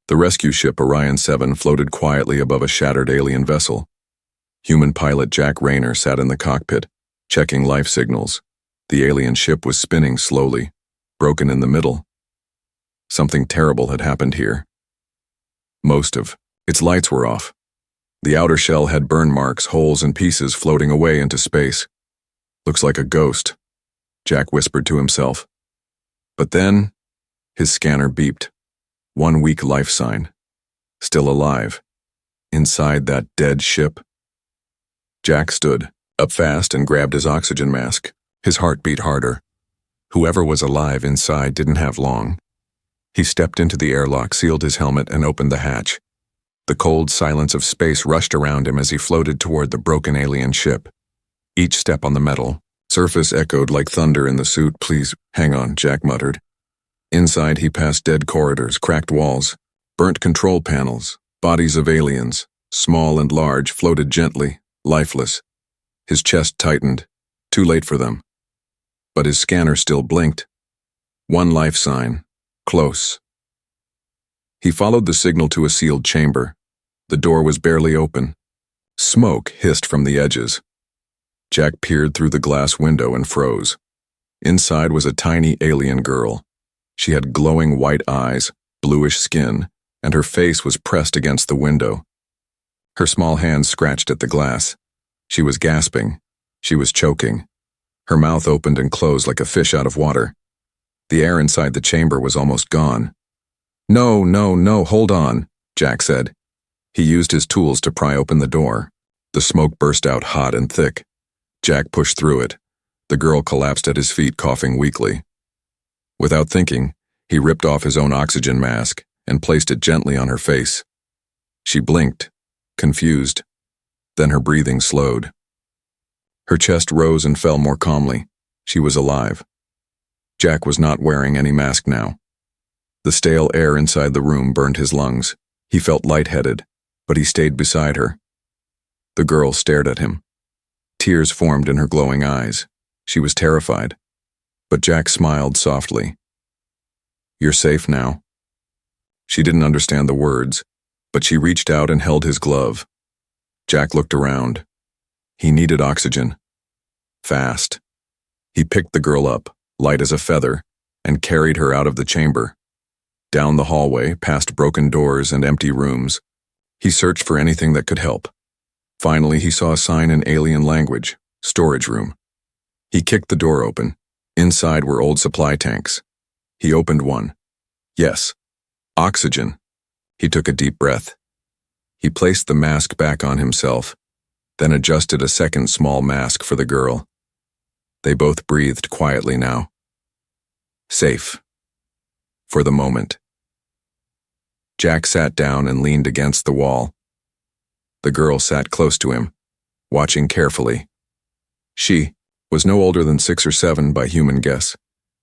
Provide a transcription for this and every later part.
The rescue ship Orion 7 floated quietly above a shattered alien vessel. Human pilot Jack Rayner sat in the cockpit, checking life signals. The alien ship was spinning slowly, broken in the middle. Something terrible had happened here. Most of its lights were off. The outer shell had burn marks, holes, and pieces floating away into space. Looks like a ghost, Jack whispered to himself. But then, his scanner beeped. One weak life sign. Still alive. Inside that dead ship. Jack stood up fast and grabbed his oxygen mask. His heart beat harder. Whoever was alive inside didn't have long. He stepped into the airlock, sealed his helmet, and opened the hatch. The cold silence of space rushed around him as he floated toward the broken alien ship. Each step on the metal surface echoed like thunder in the suit. "Please, hang on," Jack muttered. Inside, he passed dead corridors, cracked walls, burnt control panels. Bodies of aliens, small and large, floated gently, lifeless. His chest tightened. Too late for them. But his scanner still blinked. One life sign. Close. He followed the signal to a sealed chamber. The door was barely open. Smoke hissed from the edges. Jack peered through the glass window and froze. Inside was a tiny alien girl. She had glowing white eyes, bluish skin, and her face was pressed against the window. Her small hands scratched at the glass. She was gasping. She was choking. Her mouth opened and closed like a fish out of water. The air inside the chamber was almost gone. "No, hold on," Jack said. He used his tools to pry open the door. The smoke burst out hot and thick. Jack pushed through it. The girl collapsed at his feet, coughing weakly. Without thinking, he ripped off his own oxygen mask and placed it gently on her face. She blinked, confused. Then her breathing slowed. Her chest rose and fell more calmly. She was alive. Jack was not wearing any mask now. The stale air inside the room burned his lungs. He felt lightheaded, but he stayed beside her. The girl stared at him. Tears formed in her glowing eyes. She was terrified. But Jack smiled softly. "You're safe now." She didn't understand the words, but she reached out and held his glove. Jack looked around. He needed oxygen. Fast. He picked the girl up, light as a feather, and carried her out of the chamber. Down the hallway, past broken doors and empty rooms. He searched for anything that could help. Finally, he saw a sign in alien language, "Storage room." He kicked the door open. Inside were old supply tanks. He opened one. Yes, oxygen. He took a deep breath. He placed the mask back on himself, then adjusted a second small mask for the girl. They both breathed quietly now. Safe. For the moment. Jack sat down and leaned against the wall. The girl sat close to him, watching carefully. She was no older than 6 or 7 by human guess.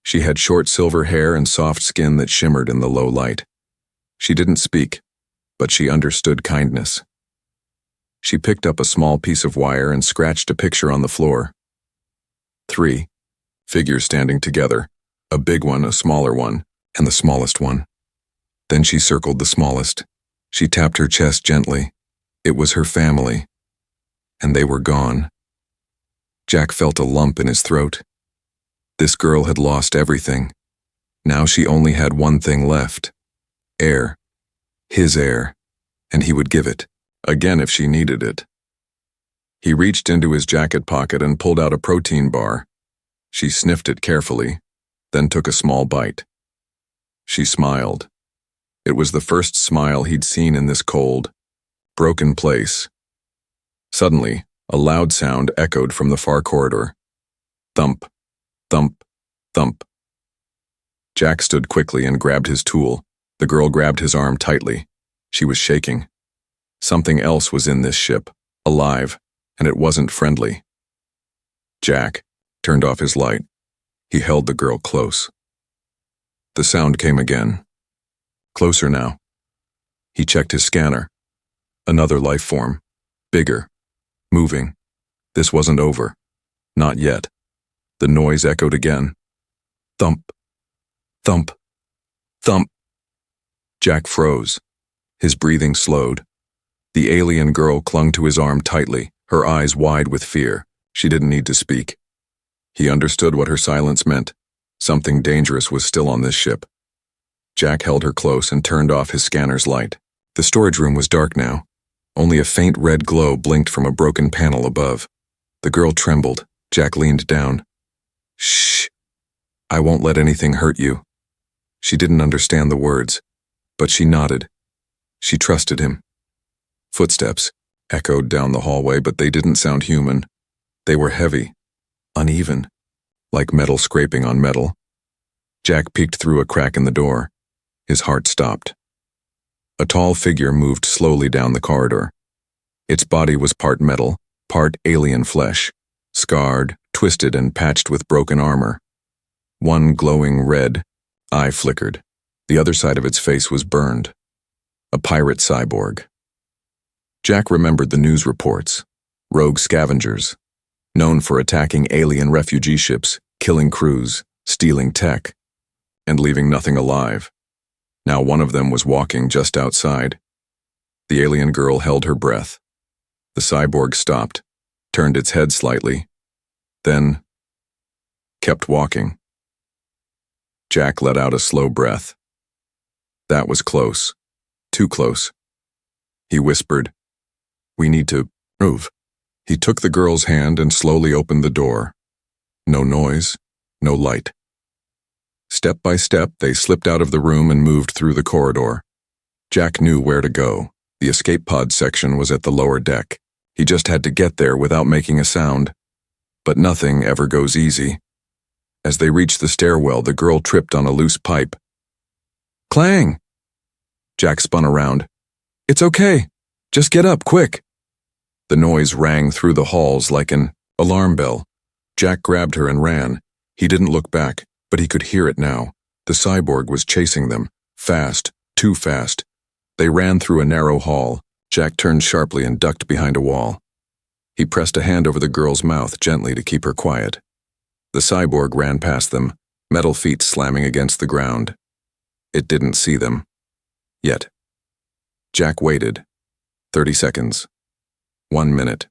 She had short silver hair and soft skin that shimmered in the low light. She didn't speak, but she understood kindness. She picked up a small piece of wire and scratched a picture on the floor. 3 figures standing together, a big one, a smaller one, and the smallest one. Then she circled the smallest. She tapped her chest gently. It was her family, and they were gone. Jack felt a lump in his throat. This girl had lost everything. Now she only had one thing left. Air. His air. And he would give it, again if she needed it. He reached into his jacket pocket and pulled out a protein bar. She sniffed it carefully, then took a small bite. She smiled. It was the first smile he'd seen in this cold, broken place. Suddenly, a loud sound echoed from the far corridor. Thump, thump, thump. Jack stood quickly and grabbed his tool. The girl grabbed his arm tightly. She was shaking. Something else was in this ship, alive, and it wasn't friendly. Jack turned off his light. He held the girl close. The sound came again. Closer now. He checked his scanner. Another life form. Bigger. Moving. This wasn't over. Not yet. The noise echoed again. Thump. Thump. Thump. Jack froze. His breathing slowed. The alien girl clung to his arm tightly, her eyes wide with fear. She didn't need to speak. He understood what her silence meant. Something dangerous was still on this ship. Jack held her close and turned off his scanner's light. The storage room was dark now. Only a faint red glow blinked from a broken panel above. The girl trembled. Jack leaned down. "Shh. I won't let anything hurt you." She didn't understand the words, but she nodded. She trusted him. Footsteps echoed down the hallway, but they didn't sound human. They were heavy, uneven, like metal scraping on metal. Jack peeked through a crack in the door. His heart stopped. A tall figure moved slowly down the corridor. Its body was part metal, part alien flesh, scarred, twisted, and patched with broken armor. One glowing red eye flickered. The other side of its face was burned. A pirate cyborg. Jack remembered the news reports. Rogue scavengers, known for attacking alien refugee ships, killing crews, stealing tech, and leaving nothing alive. Now one of them was walking just outside. The alien girl held her breath. The cyborg stopped, turned its head slightly, then kept walking. Jack let out a slow breath. That was close. Too close. He whispered, "We need to move." He took the girl's hand and slowly opened the door. No noise, no light. Step by step, they slipped out of the room and moved through the corridor. Jack knew where to go. The escape pod section was at the lower deck. He just had to get there without making a sound. But nothing ever goes easy. As they reached the stairwell, the girl tripped on a loose pipe. "Clang!" Jack spun around. "It's okay. Just get up, quick." The noise rang through the halls like an alarm bell. Jack grabbed her and ran. He didn't look back, but he could hear it now. The cyborg was chasing them. Fast, too fast. They ran through a narrow hall. Jack turned sharply and ducked behind a wall. He pressed a hand over the girl's mouth gently to keep her quiet. The cyborg ran past them, metal feet slamming against the ground. It didn't see them. Yet. Jack waited. 30 seconds. 1 minute.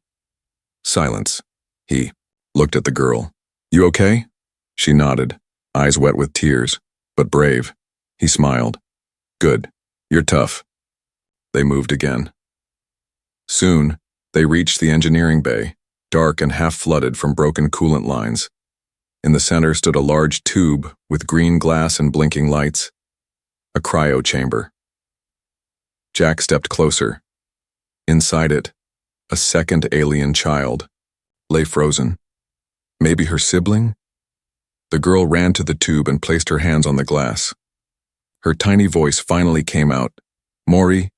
Silence. He looked at the girl. "You okay?" She nodded, eyes wet with tears, but brave. He smiled. "Good. You're tough." They moved again. Soon, they reached the engineering bay, dark and half-flooded from broken coolant lines. In the center stood a large tube with green glass and blinking lights. A cryo chamber. Jack stepped closer. Inside it, a second alien child lay frozen. Maybe her sibling? The girl ran to the tube and placed her hands on the glass. Her tiny voice finally came out. "Maury?"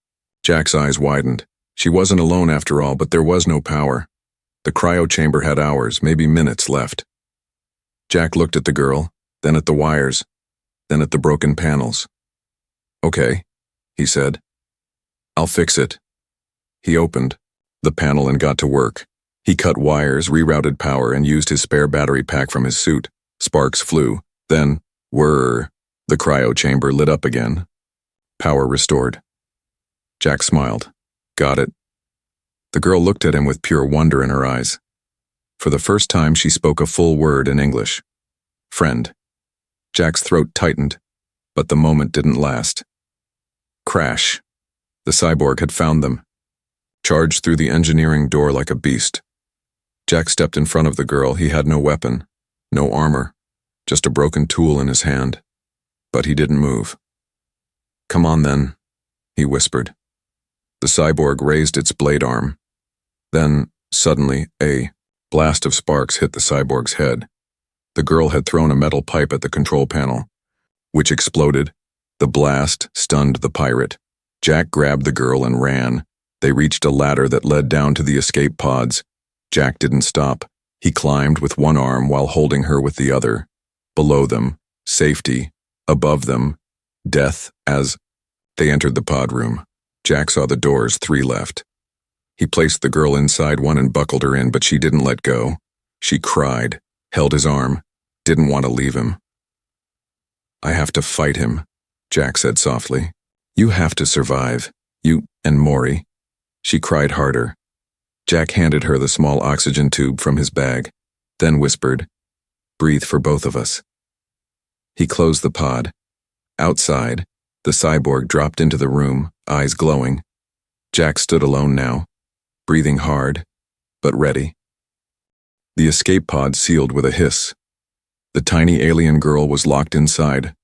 Jack's eyes widened. She wasn't alone after all, but there was no power. The cryo chamber had hours, maybe minutes left. Jack looked at the girl, then at the wires, then at the broken panels. "Okay," he said. "I'll fix it." He opened the panel and got to work. He cut wires, rerouted power, and used his spare battery pack from his suit. Sparks flew. Then, whirr, the cryo chamber lit up again. Power restored. Jack smiled. "Got it." The girl looked at him with pure wonder in her eyes. For the first time, she spoke a full word in English. "Friend." Jack's throat tightened, but the moment didn't last. Crash. The cyborg had found them. Charged through the engineering door like a beast. Jack stepped in front of the girl. He had no weapon, no armor, just a broken tool in his hand. But he didn't move. "Come on then," he whispered. The cyborg raised its blade arm. Then, suddenly, a blast of sparks hit the cyborg's head. The girl had thrown a metal pipe at the control panel, which exploded. The blast stunned the pirate. Jack grabbed the girl and ran. They reached a ladder that led down to the escape pods. Jack didn't stop. He climbed with one arm while holding her with the other. Below them, safety. Above them, death as they entered the pod room. Jack saw the doors, 3 left. He placed the girl inside one and buckled her in, but she didn't let go. She cried, held his arm, didn't want to leave him. "I have to fight him," Jack said softly. "You have to survive. You and Maury. She cried harder. Jack handed her the small oxygen tube from his bag, then whispered, "Breathe for both of us." He closed the pod. Outside, the cyborg dropped into the room, eyes glowing. Jack stood alone now, breathing hard, but ready. The escape pod sealed with a hiss. The tiny alien girl was locked inside,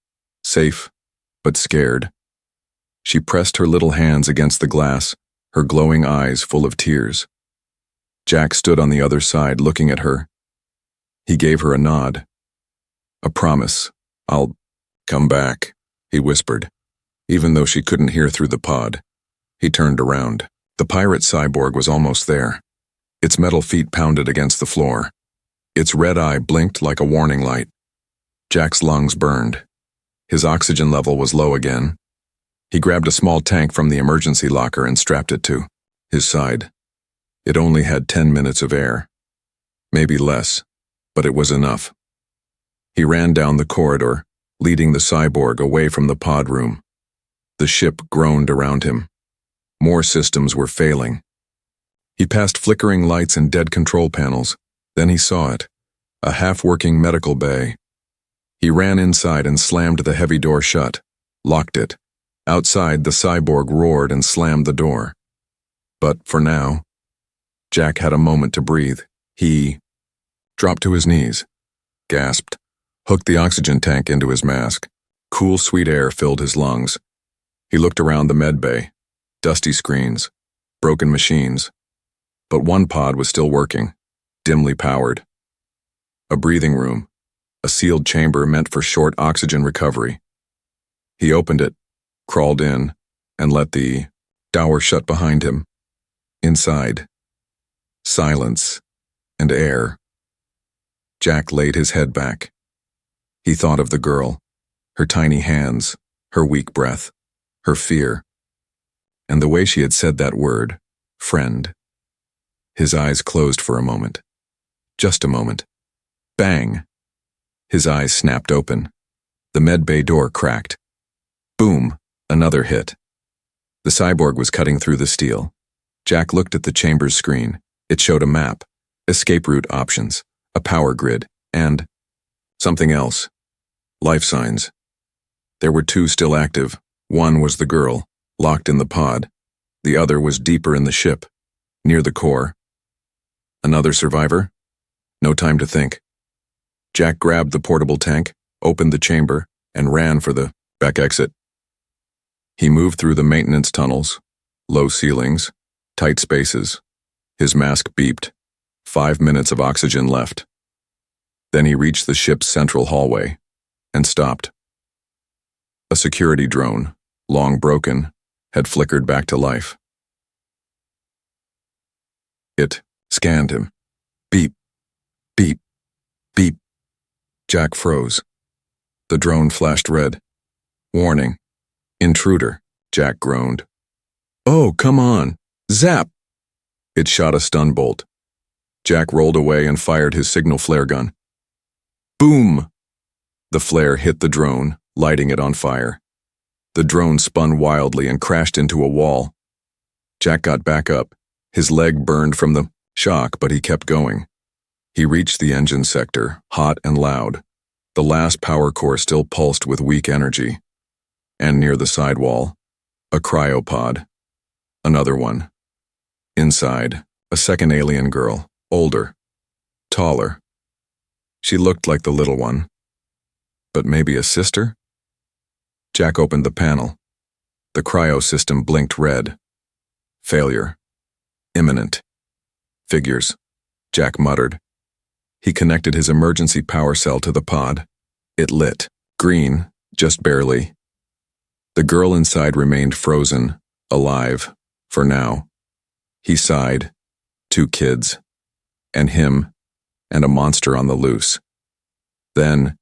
safe, but scared. She pressed her little hands against the glass, her glowing eyes full of tears. Jack stood on the other side looking at her. He gave her a nod. "A promise. I'll come back," he whispered, even though she couldn't hear through the pod. He turned around. The pirate cyborg was almost there. Its metal feet pounded against the floor. Its red eye blinked like a warning light. Jack's lungs burned. His oxygen level was low again. He grabbed a small tank from the emergency locker and strapped it to his side. It only had 10 minutes of air. Maybe less, but it was enough. He ran down the corridor, leading the cyborg away from the pod room. The ship groaned around him. More systems were failing. He passed flickering lights and dead control panels. Then he saw it, a half-working medical bay. He ran inside and slammed the heavy door shut, locked it. Outside, the cyborg roared and slammed the door. But for now, Jack had a moment to breathe. He dropped to his knees, gasped, hooked the oxygen tank into his mask. Cool, sweet air filled his lungs. He looked around the med bay, dusty screens, broken machines. But one pod was still working, dimly powered. A breathing room, a sealed chamber meant for short oxygen recovery. He opened it, crawled in, and let the door shut behind him. Inside, silence and air. Jack laid his head back. He thought of the girl, her tiny hands, her weak breath, her fear, and the way she had said that word, friend. His eyes closed for a moment. Just a moment. Bang! His eyes snapped open. The med bay door cracked. Boom! Another hit. The cyborg was cutting through the steel. Jack looked at the chamber's screen. It showed a map, escape route options, a power grid, and something else. Life signs. There were two still active. One was the girl, locked in the pod. The other was deeper in the ship, near the core. Another survivor? No time to think. Jack grabbed the portable tank, opened the chamber, and ran for the back exit. He moved through the maintenance tunnels, low ceilings, tight spaces. His mask beeped. 5 minutes of oxygen left. Then he reached the ship's central hallway and stopped. A security drone, long broken, had flickered back to life. It scanned him. Beep, beep, beep. Jack froze. The drone flashed red. Warning. Intruder, Jack groaned. Oh, come on. Zap! It shot a stun bolt. Jack rolled away and fired his signal flare gun. Boom! The flare hit the drone, lighting it on fire. The drone spun wildly and crashed into a wall. Jack got back up. His leg burned from the shock, but he kept going. He reached the engine sector, hot and loud. The last power core still pulsed with weak energy. And near the sidewall, a cryopod. Another one. Inside, a second alien girl, older, taller. She looked like the little one. But maybe a sister? Jack opened the panel. The cryo system blinked red. Failure. Imminent. Figures, Jack muttered. He connected his emergency power cell to the pod. It lit. Green, just barely. The girl inside remained frozen, alive, for now. He sighed. 2 kids. And him, and a monster on the loose. Then,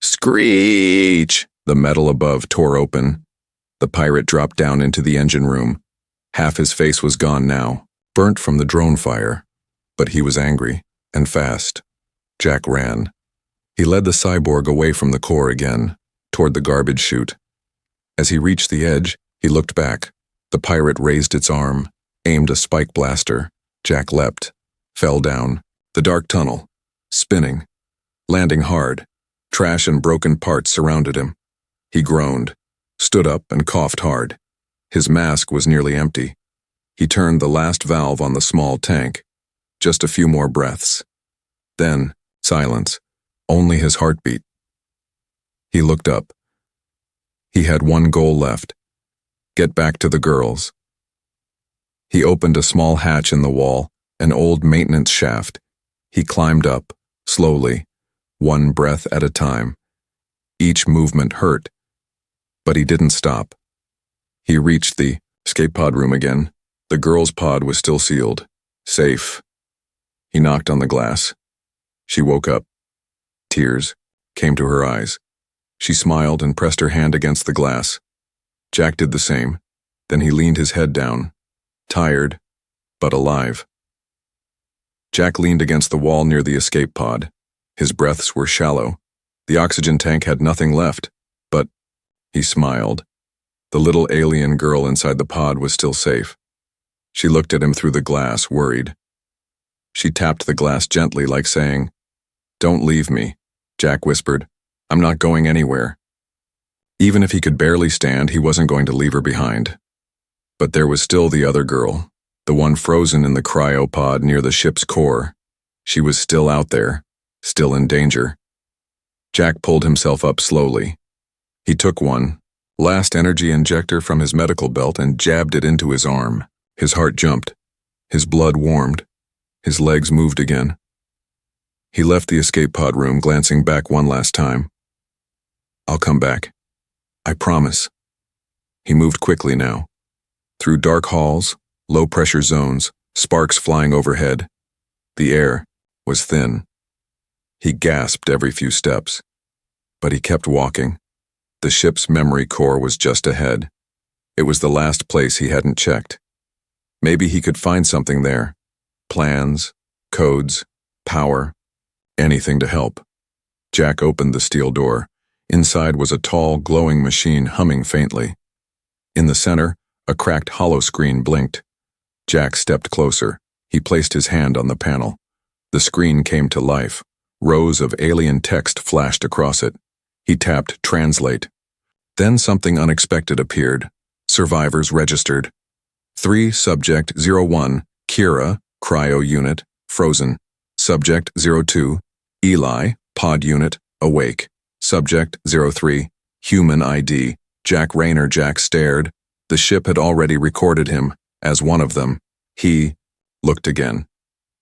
screech! The metal above tore open. The pirate dropped down into the engine room. Half his face was gone now, burnt from the drone fire. But he was angry, and fast. Jack ran. He led the cyborg away from the core again, toward the garbage chute. As he reached the edge, he looked back. The pirate raised its arm, aimed a spike blaster. Jack leapt, fell down, the dark tunnel, spinning, landing hard. Trash and broken parts surrounded him. He groaned, stood up and coughed hard. His mask was nearly empty. He turned the last valve on the small tank. Just a few more breaths. Then, silence, only his heartbeat. He looked up. He had one goal left. Get back to the girls. He opened a small hatch in the wall, an old maintenance shaft. He climbed up, slowly, one breath at a time. Each movement hurt, but he didn't stop. He reached the escape pod room again. The girls' pod was still sealed. Safe. He knocked on the glass. She woke up. Tears came to her eyes. She smiled and pressed her hand against the glass. Jack did the same. Then he leaned his head down, tired, but alive. Jack leaned against the wall near the escape pod. His breaths were shallow. The oxygen tank had nothing left, but he smiled. The little alien girl inside the pod was still safe. She looked at him through the glass, worried. She tapped the glass gently, like saying, "Don't leave me," Jack whispered. "I'm not going anywhere." Even if he could barely stand, he wasn't going to leave her behind. But there was still the other girl, the one frozen in the cryopod near the ship's core. She was still out there, still in danger. Jack pulled himself up slowly. He took one, last energy injector from his medical belt, and jabbed it into his arm. His heart jumped. His blood warmed. His legs moved again. He left the escape pod room, glancing back one last time. "I'll come back. I promise." He moved quickly now. Through dark halls, low-pressure zones, sparks flying overhead. The air was thin. He gasped every few steps. But he kept walking. The ship's memory core was just ahead. It was the last place he hadn't checked. Maybe he could find something there. Plans, codes, power, anything to help. Jack opened the steel door. Inside was a tall, glowing machine humming faintly. In the center, a cracked hollow screen blinked. Jack stepped closer. He placed his hand on the panel. The screen came to life. Rows of alien text flashed across it. He tapped Translate. Then something unexpected appeared. Survivors registered. 3 Subject 01, Kira, Cryo Unit, Frozen. Subject 02, Eli, Pod Unit, Awake. Subject 03, Human ID, Jack Rayner. Jack stared. The ship had already recorded him as one of them. He looked again.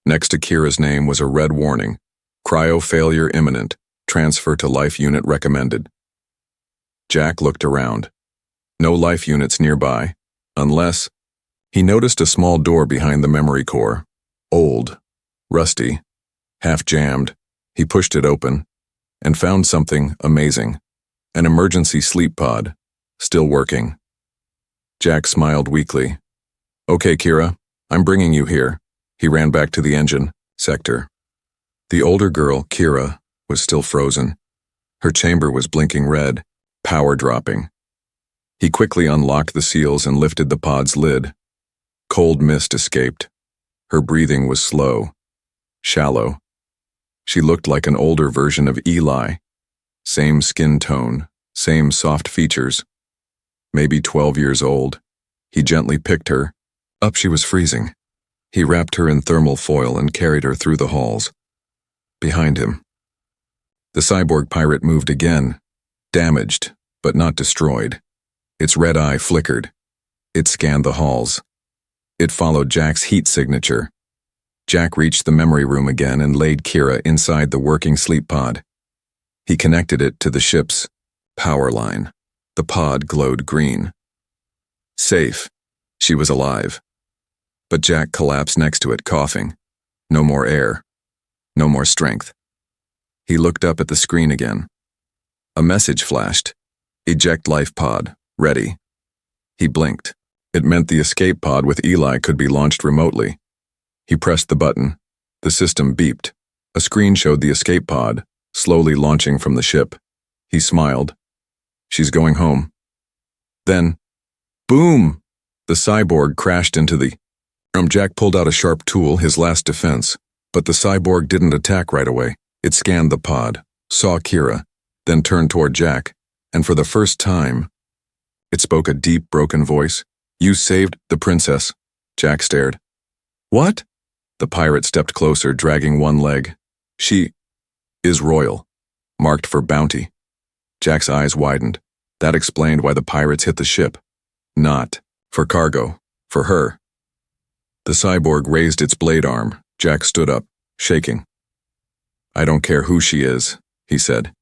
Next to Kira's name was a red warning. Cryo failure imminent. Transfer to life unit recommended. Jack looked around. No life units nearby, unless he noticed a small door behind the memory core. Old, rusty, half jammed. He pushed it open and found something amazing. An emergency sleep pod, still working. Jack smiled weakly. "Okay, Kira, I'm bringing you here." He ran back to the engine sector. The older girl, Kira, was still frozen. Her chamber was blinking red, power dropping. He quickly unlocked the seals and lifted the pod's lid. Cold mist escaped. Her breathing was slow, shallow. She looked like an older version of Eli. Same skin tone, same soft features. Maybe 12 years old. He gently picked her. Up she was freezing. He wrapped her in thermal foil and carried her through the halls. Behind him, the cyborg pirate moved again, damaged, but not destroyed. Its red eye flickered. It scanned the halls. It followed Jack's heat signature. Jack reached the memory room again and laid Kira inside the working sleep pod. He connected it to the ship's power line. The pod glowed green. Safe. She was alive. But Jack collapsed next to it, coughing. No more air. No more strength. He looked up at the screen again. A message flashed. Eject life pod. Ready. He blinked. It meant the escape pod with Eli could be launched remotely. He pressed the button. The system beeped. A screen showed the escape pod, slowly launching from the ship. He smiled. She's going home. Then, boom! The cyborg crashed into the room. Jack pulled out a sharp tool, his last defense, but the cyborg didn't attack right away. It scanned the pod, saw Kira, then turned toward Jack, and for the first time, it spoke a deep, broken voice. "You saved the princess." Jack stared. "What?" The pirate stepped closer, dragging one leg. "She is royal, marked for bounty." Jack's eyes widened. That explained why the pirates hit the ship. Not for cargo, for her. The cyborg raised its blade arm. Jack stood up, shaking. "I don't care who she is," he said.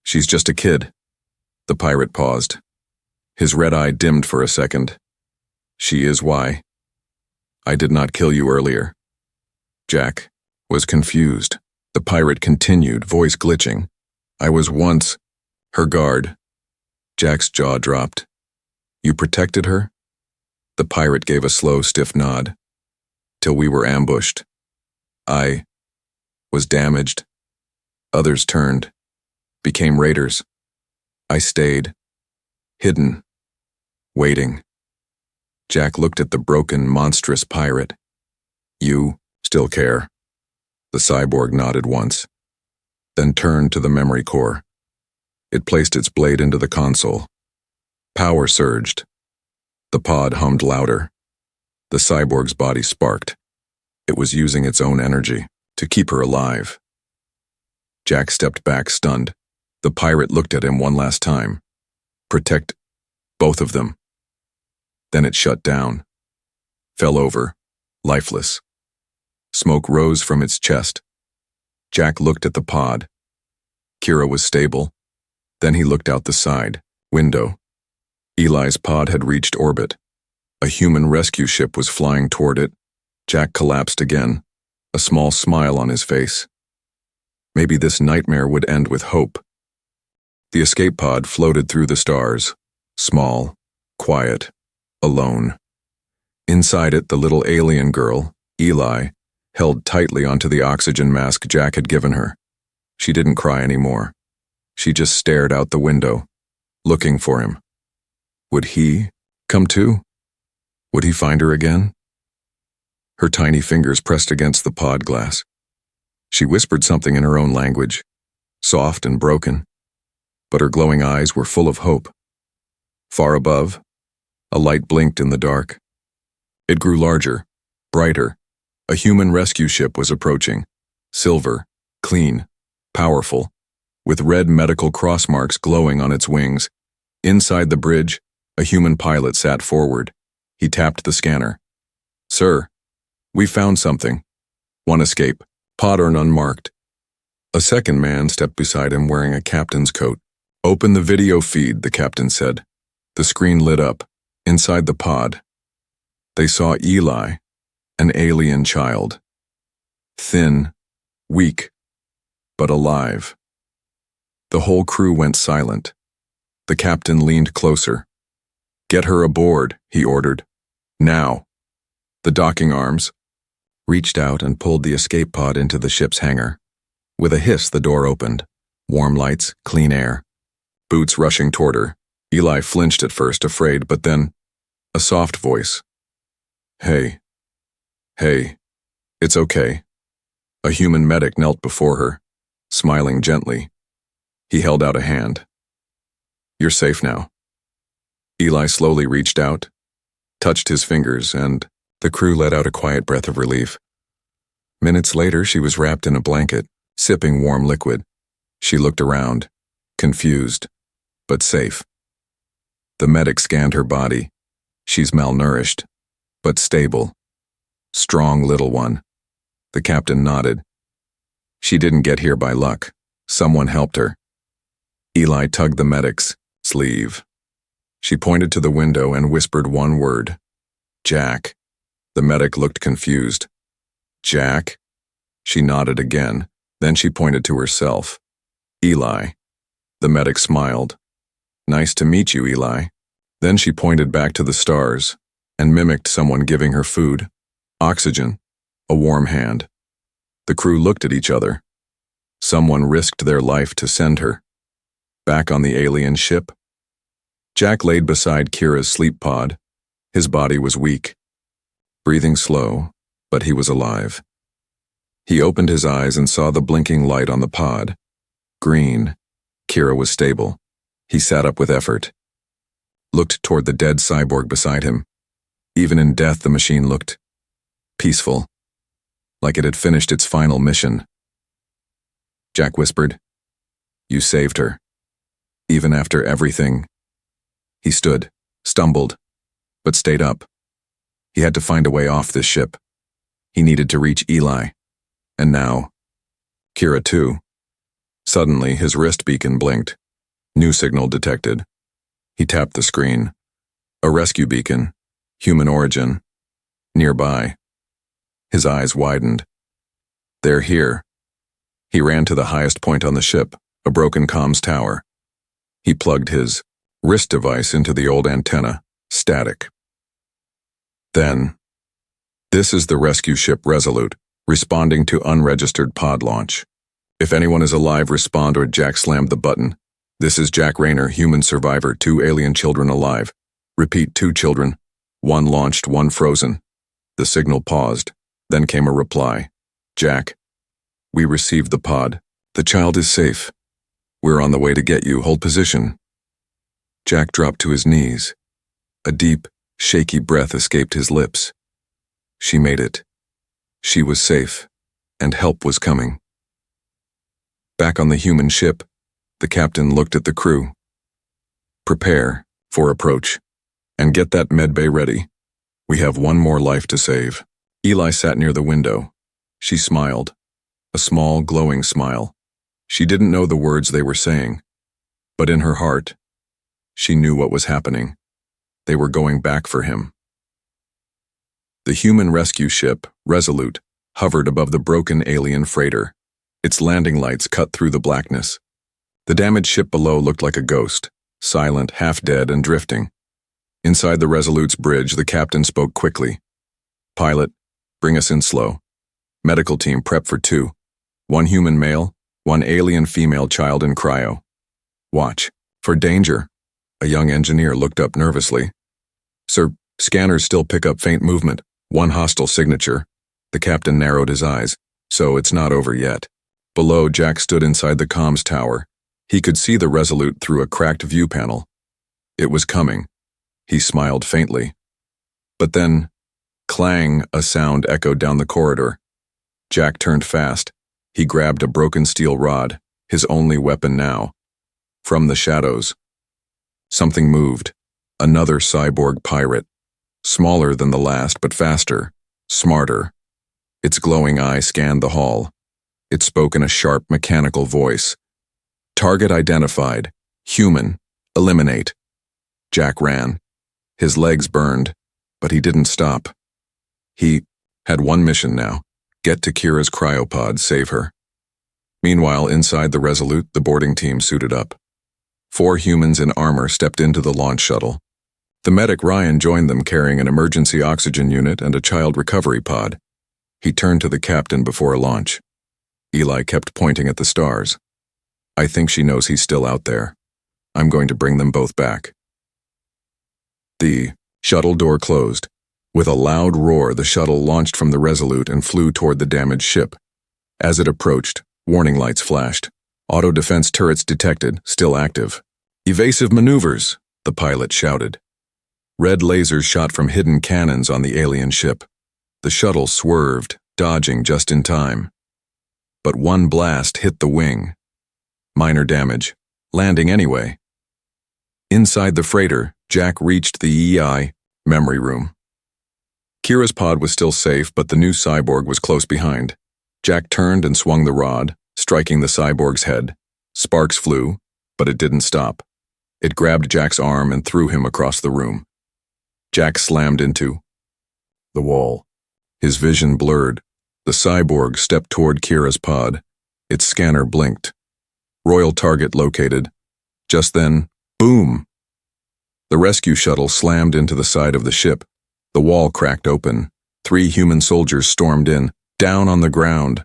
"She's just a kid." The pirate paused. His red eye dimmed for a second. "She is why I did not kill you earlier." Jack was confused. The pirate continued, voice glitching. "I was once her guard." Jack's jaw dropped. "You protected her?" The pirate gave a slow, stiff nod. "Till we were ambushed. I was damaged. Others turned, became raiders. I stayed, hidden, waiting." Jack looked at the broken, monstrous pirate. "You still care?" The cyborg nodded once, then turned to the memory core. It placed its blade into the console. Power surged. The pod hummed louder. The cyborg's body sparked. It was using its own energy to keep her alive. Jack stepped back, stunned. The pirate looked at him one last time. "Protect both of them." Then it shut down, fell over, lifeless. Smoke rose from its chest. Jack looked at the pod. Kira was stable. Then he looked out the side window. Eli's pod had reached orbit. A human rescue ship was flying toward it. Jack collapsed again, a small smile on his face. Maybe this nightmare would end with hope. The escape pod floated through the stars, small, quiet, alone. Inside it, the little alien girl, Eli, held tightly onto the oxygen mask Jack had given her. She didn't cry anymore. She just stared out the window, looking for him. Would he come too? Would he find her again? Her tiny fingers pressed against the pod glass. She whispered something in her own language, soft and broken, but her glowing eyes were full of hope. Far above, a light blinked in the dark. It grew larger, brighter. A human rescue ship was approaching, silver, clean, powerful, with red medical cross marks glowing on its wings. Inside the bridge, a human pilot sat forward. He tapped the scanner. "Sir, we found something. One escape, pattern unmarked." A second man stepped beside him wearing a captain's coat. "Open the video feed," the captain said. The screen lit up. Inside the pod, they saw Eli, an alien child. Thin, weak, but alive. The whole crew went silent. The captain leaned closer. "Get her aboard," he ordered. "Now." The docking arms reached out and pulled the escape pod into the ship's hangar. With a hiss, the door opened. Warm lights, clean air. Boots rushing toward her. Eli flinched at first, afraid, but then a soft voice. Hey, it's okay." A human medic knelt before her, smiling gently. He held out a hand. "You're safe now." Eli slowly reached out, touched his fingers, and the crew let out a quiet breath of relief. Minutes later, she was wrapped in a blanket, sipping warm liquid. She looked around, confused, but safe. The medic scanned her body. She's malnourished, but stable. Strong little one. The captain nodded. She didn't get here by luck. Someone helped her. Eli tugged the medic's sleeve. She pointed to the window and whispered one word. "Jack." The medic looked confused. "Jack?" She nodded again. Then she pointed to herself. "Eli." The medic smiled. "Nice to meet you, Eli." Then she pointed back to the stars and mimicked someone giving her food, oxygen, a warm hand. The crew looked at each other. Someone risked their life to send her. Back on the alien ship, Jack laid beside Kira's sleep pod. His body was weak, breathing slow, but he was alive. He opened his eyes and saw the blinking light on the pod. Green. Kira was stable. He sat up with effort. Looked toward the dead cyborg beside him. Even in death, the machine looked peaceful, like it had finished its final mission. Jack whispered, "You saved her. Even after everything." He stood, stumbled, but stayed up. He had to find a way off this ship. He needed to reach Eli. And now, Kira too. Suddenly, his wrist beacon blinked. New signal detected. He tapped the screen. A rescue beacon, human origin, nearby. His eyes widened. They're here. He ran to the highest point on the ship, a broken comms tower. He plugged his wrist device into the old antenna, static. Then, this is the rescue ship Resolute, responding to unregistered pod launch. If anyone is alive, respond, or Jack slammed the button. This is Jack Rayner, human survivor, 2 alien children alive. Repeat, 2 children. 1 launched, 1 frozen. The signal paused. Then came a reply. Jack, we received the pod. The child is safe. We're on the way to get you. Hold position. Jack dropped to his knees. A deep, shaky breath escaped his lips. She made it. She was safe, and help was coming. Back on the human ship, the captain looked at the crew. Prepare for approach, and get that medbay ready. We have 1 more life to save. Eli sat near the window. She smiled, a small, glowing smile. She didn't know the words they were saying, but in her heart, she knew what was happening. They were going back for him. The human rescue ship, Resolute, hovered above the broken alien freighter. Its landing lights cut through the blackness. The damaged ship below looked like a ghost, silent, half-dead, and drifting. Inside the Resolute's bridge, the captain spoke quickly. Pilot, bring us in slow. Medical team prep for 2. 1 human male, 1 alien female child in cryo. Watch for danger. A young engineer looked up nervously. Sir, scanners still pick up faint movement. 1 hostile signature. The captain narrowed his eyes. So it's not over yet. Below, Jack stood inside the comms tower. He could see the Resolute through a cracked view panel. It was coming. He smiled faintly. But then, clang, a sound echoed down the corridor. Jack turned fast. He grabbed a broken steel rod, his only weapon now. From the shadows, something moved. Another cyborg pirate. Smaller than the last, but faster, smarter. Its glowing eye scanned the hall. It spoke in a sharp, mechanical voice. Target identified. Human. Eliminate. Jack ran. His legs burned, but he didn't stop. He had 1 mission now. Get to Kira's cryopod, save her. Meanwhile, inside the Resolute, the boarding team suited up. 4 humans in armor stepped into the launch shuttle. The medic Ryan joined them carrying an emergency oxygen unit and a child recovery pod. He turned to the captain before launch. Eli kept pointing at the stars. I think she knows he's still out there. I'm going to bring them both back. The shuttle door closed. With a loud roar, the shuttle launched from the Resolute and flew toward the damaged ship. As it approached, warning lights flashed. Auto defense turrets detected, still active. Evasive maneuvers, the pilot shouted. Red lasers shot from hidden cannons on the alien ship. The shuttle swerved, dodging just in time. But 1 blast hit the wing. Minor damage, landing anyway. Inside the freighter, Jack reached the EI memory room. Kira's pod was still safe, but the new cyborg was close behind. Jack turned and swung the rod, striking the cyborg's head. Sparks flew, but it didn't stop. It grabbed Jack's arm and threw him across the room. Jack slammed into the wall. His vision blurred. The cyborg stepped toward Kira's pod. Its scanner blinked. Royal target located. Just then, boom! The rescue shuttle slammed into the side of the ship. The wall cracked open. 3 human soldiers stormed in, down on the ground.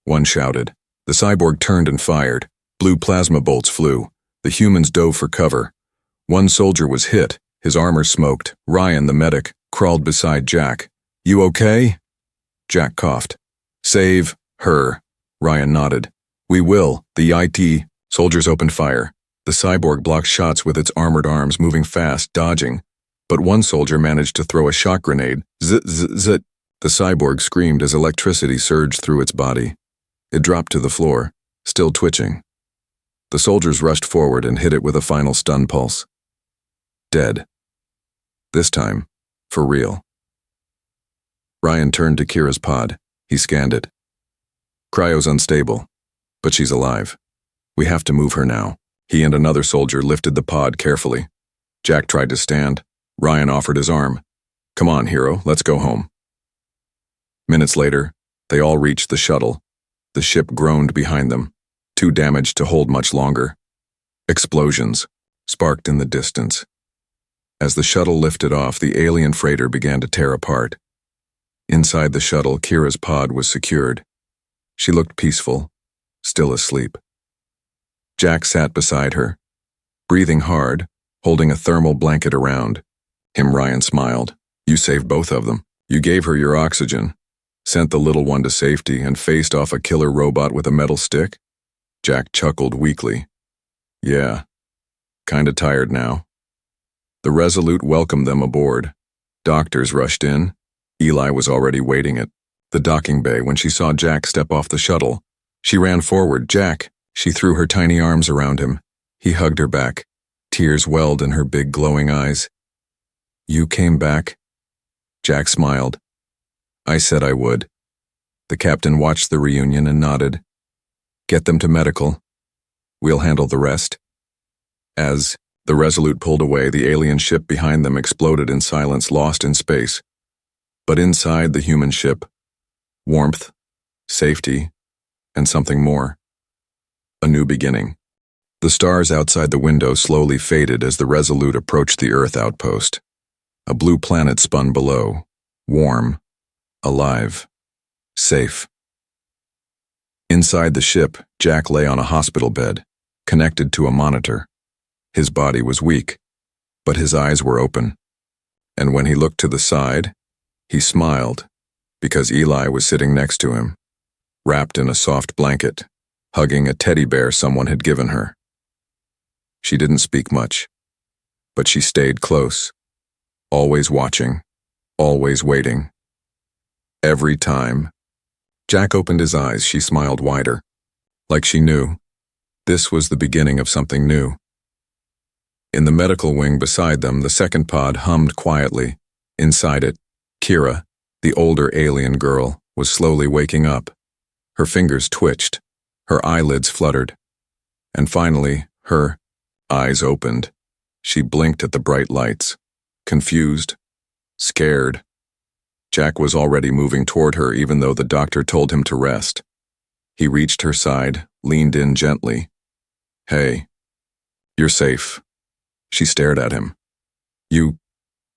One shouted. The cyborg turned and fired. Blue plasma bolts flew. The humans dove for cover. One soldier was hit. His armor smoked. Ryan, the medic, crawled beside Jack. "You okay?" Jack coughed. "Save her." Ryan nodded. "We will." The IT soldiers opened fire. The cyborg blocked shots with its armored arms, moving fast, dodging. But one soldier managed to throw a shock grenade. Zit, zit, zit. The cyborg screamed as electricity surged through its body. It dropped to the floor, still twitching. The soldiers rushed forward and hit it with a final stun pulse. Dead. This time, for real. Ryan turned to Kira's pod. He scanned it. "Cryo's unstable, but she's alive. We have to move her now." He and another soldier lifted the pod carefully. Jack tried to stand. Ryan offered his arm. "Come on, hero, let's go home." Minutes later, they all reached the shuttle. The ship groaned behind them, too damaged to hold much longer. Explosions sparked in the distance. As the shuttle lifted off, the alien freighter began to tear apart. Inside the shuttle, Kira's pod was secured. She looked peaceful, still asleep. Jack sat beside her, breathing hard, holding a thermal blanket around him. Ryan smiled. "You saved both of them. You gave her your oxygen, sent the little one to safety, and faced off a killer robot with a metal stick?" Jack chuckled weakly. "Yeah, kinda tired now." The Resolute welcomed them aboard. Doctors rushed in. Eli was already waiting at the docking bay when she saw Jack step off the shuttle. She ran forward. "Jack!" She threw her tiny arms around him. He hugged her back. Tears welled in her big glowing eyes. "You came back?" Jack smiled. "I said I would." The captain watched the reunion and nodded. "Get them to medical. We'll handle the rest." As the Resolute pulled away, the alien ship behind them exploded in silence, lost in space. But inside the human ship, warmth, safety, and something more. A new beginning. The stars outside the window slowly faded as the Resolute approached the Earth outpost. A blue planet spun below, warm, alive, safe. Inside the ship, Jack lay on a hospital bed, connected to a monitor. His body was weak, but his eyes were open. And when he looked to the side, he smiled, because Eli was sitting next to him, wrapped in a soft blanket, hugging a teddy bear someone had given her. She didn't speak much, but she stayed close, always watching, always waiting. Every time Jack opened his eyes, she smiled wider, like she knew this was the beginning of something new. In the medical wing beside them, the second pod hummed quietly. Inside it, Kira, the older alien girl, was slowly waking up. Her fingers twitched, her eyelids fluttered, and finally, her eyes opened. She blinked at the bright lights, confused, scared. Jack was already moving toward her even though the doctor told him to rest. He reached her side, leaned in gently. "Hey, you're safe." She stared at him. "You,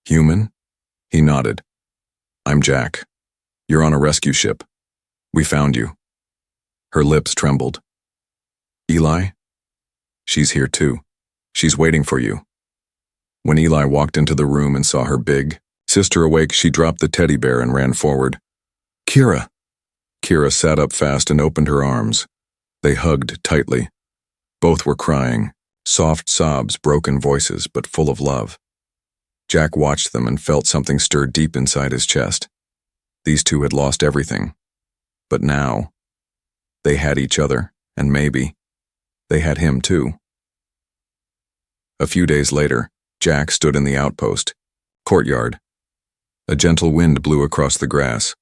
human?" He nodded. "I'm Jack. You're on a rescue ship. We found you." Her lips trembled. "Eli?" "She's here too. She's waiting for you." When Eli walked into the room and saw her big sister awake, she dropped the teddy bear and ran forward. "Kira!" Kira sat up fast and opened her arms. They hugged tightly. Both were crying, soft sobs, broken voices, but full of love. Jack watched them and felt something stir deep inside his chest. These two had lost everything. But now, they had each other, and maybe they had him too. A few days later, Jack stood in the outpost courtyard. A gentle wind blew across the grass.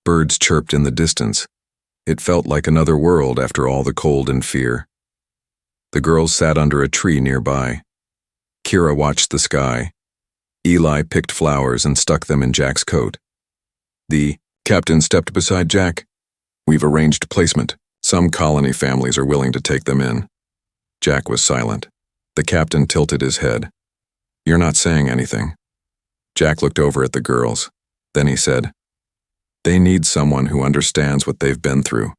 Birds chirped in the distance. It felt like another world after all the cold and fear. The girls sat under a tree nearby. Kira watched the sky. Eli picked flowers and stuck them in Jack's coat. The captain stepped beside Jack. "We've arranged placement. Some colony families are willing to take them in." Jack was silent. The captain tilted his head. "You're not saying anything." Jack looked over at the girls. Then he said, "They need someone who understands what they've been through.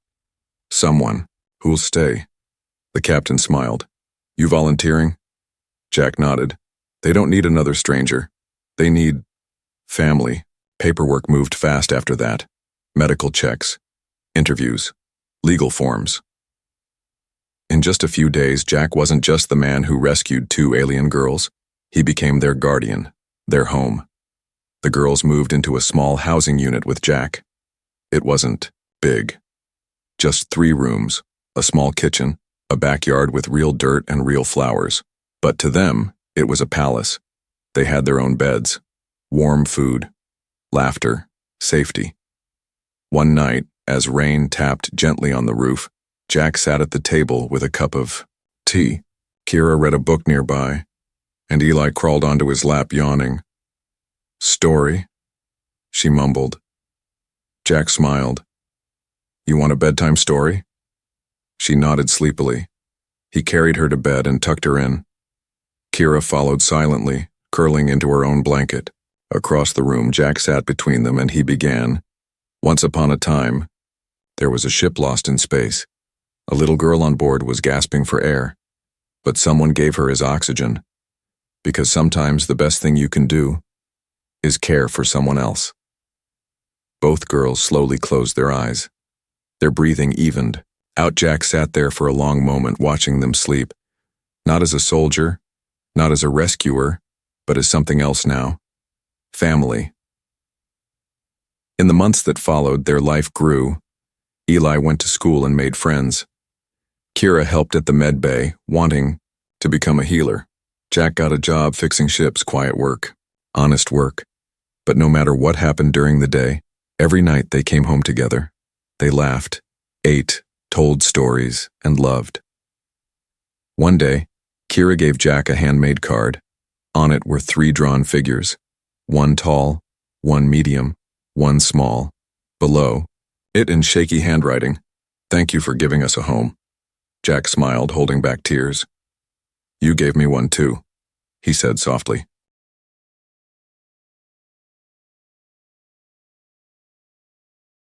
Someone who'll stay." The captain smiled. "You volunteering?" Jack nodded. They don't need another stranger. They need family. Paperwork moved fast after that. Medical checks, interviews, legal forms. In just a few days, Jack wasn't just the man who rescued 2 alien girls. He became their guardian, their home. The girls moved into a small housing unit with Jack. It wasn't big. Just 3 rooms, a small kitchen, a backyard with real dirt and real flowers. But to them, it was a palace. They had their own beds, warm food, laughter, safety. One night, as rain tapped gently on the roof, Jack sat at the table with a cup of tea. Kira read a book nearby, and Eli crawled onto his lap yawning. "Story?" she mumbled. Jack smiled. "You want a bedtime story?" She nodded sleepily. He carried her to bed and tucked her in. Kira followed silently, curling into her own blanket. Across the room, Jack sat between them and he began. Once upon a time, there was a ship lost in space. A little girl on board was gasping for air, but someone gave her his oxygen, because sometimes the best thing you can do is care for someone else. Both girls slowly closed their eyes. Their breathing evened out. Jack sat there for a long moment watching them sleep, not as a soldier, not as a rescuer, but as something else now. Family. In the months that followed, their life grew. Eli went to school and made friends. Kira helped at the med bay, wanting to become a healer. Jack got a job fixing ships, quiet work, honest work. But no matter what happened during the day, every night they came home together. They laughed, ate, told stories, and loved. One day, Kira gave Jack a handmade card. On it were 3 drawn figures, 1 tall, 1 medium, 1 small. Below, it in shaky handwriting, "Thank you for giving us a home." Jack smiled, holding back tears. "You gave me one too," he said softly.